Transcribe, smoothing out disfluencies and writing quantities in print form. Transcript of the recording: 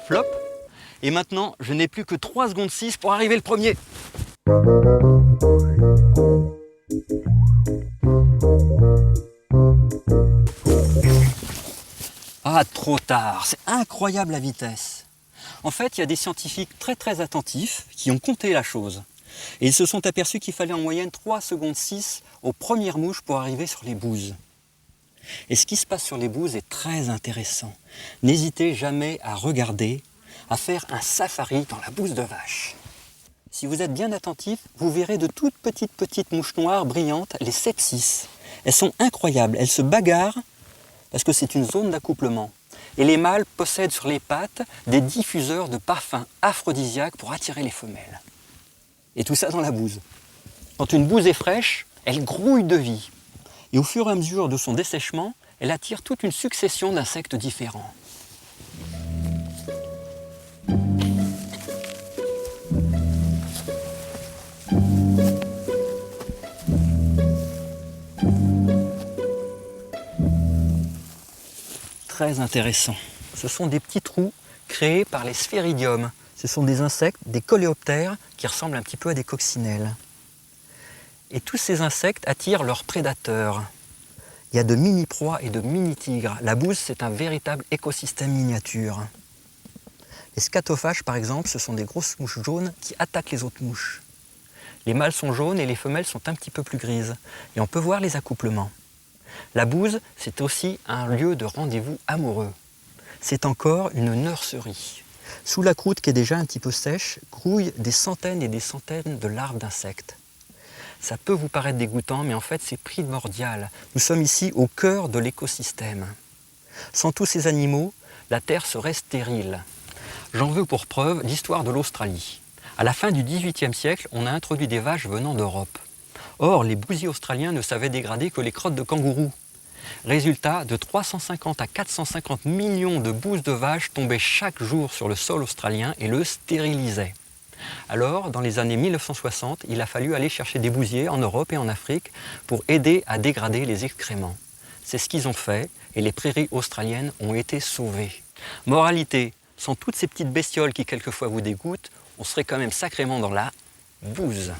flop. Et maintenant, je n'ai plus que 3 secondes 6 pour arriver le premier. Ah, trop tard, c'est incroyable la vitesse. En fait, il y a des scientifiques très attentifs qui ont compté la chose. Et ils se sont aperçus qu'il fallait en moyenne 3 secondes 6 aux premières mouches pour arriver sur les bouses. Et ce qui se passe sur les bouses est très intéressant. N'hésitez jamais à regarder, à faire un safari dans la bouse de vache. Si vous êtes bien attentif, vous verrez de toutes petites mouches noires brillantes, les sepsis. Elles sont incroyables, elles se bagarrent parce que c'est une zone d'accouplement. Et les mâles possèdent sur les pattes des diffuseurs de parfums aphrodisiaques pour attirer les femelles. Et tout ça dans la bouse. Quand une bouse est fraîche, elle grouille de vie. Et au fur et à mesure de son dessèchement, elle attire toute une succession d'insectes différents. Très intéressant. Ce sont des petits trous créés par les sphéridiomes. Ce sont des insectes, des coléoptères, qui ressemblent un petit peu à des coccinelles. Et tous ces insectes attirent leurs prédateurs. Il y a de mini-proies et de mini-tigres. La bouse, c'est un véritable écosystème miniature. Les scatophages, par exemple, ce sont des grosses mouches jaunes qui attaquent les autres mouches. Les mâles sont jaunes et les femelles sont un petit peu plus grises. Et on peut voir les accouplements. La bouse, c'est aussi un lieu de rendez-vous amoureux. C'est encore une nurserie. Sous la croûte qui est déjà un petit peu sèche, grouillent des centaines et des centaines de larves d'insectes. Ça peut vous paraître dégoûtant, mais en fait c'est primordial. Nous sommes ici au cœur de l'écosystème. Sans tous ces animaux, la Terre serait stérile. J'en veux pour preuve l'histoire de l'Australie. À la fin du XVIIIe siècle, on a introduit des vaches venant d'Europe. Or, les bousiers australiens ne savaient dégrader que les crottes de kangourous. Résultat, de 350 à 450 millions de bouses de vaches tombaient chaque jour sur le sol australien et le stérilisaient. Alors, dans les années 1960, il a fallu aller chercher des bousiers en Europe et en Afrique pour aider à dégrader les excréments. C'est ce qu'ils ont fait et les prairies australiennes ont été sauvées. Moralité, sans toutes ces petites bestioles qui quelquefois vous dégoûtent, on serait quand même sacrément dans la bouse.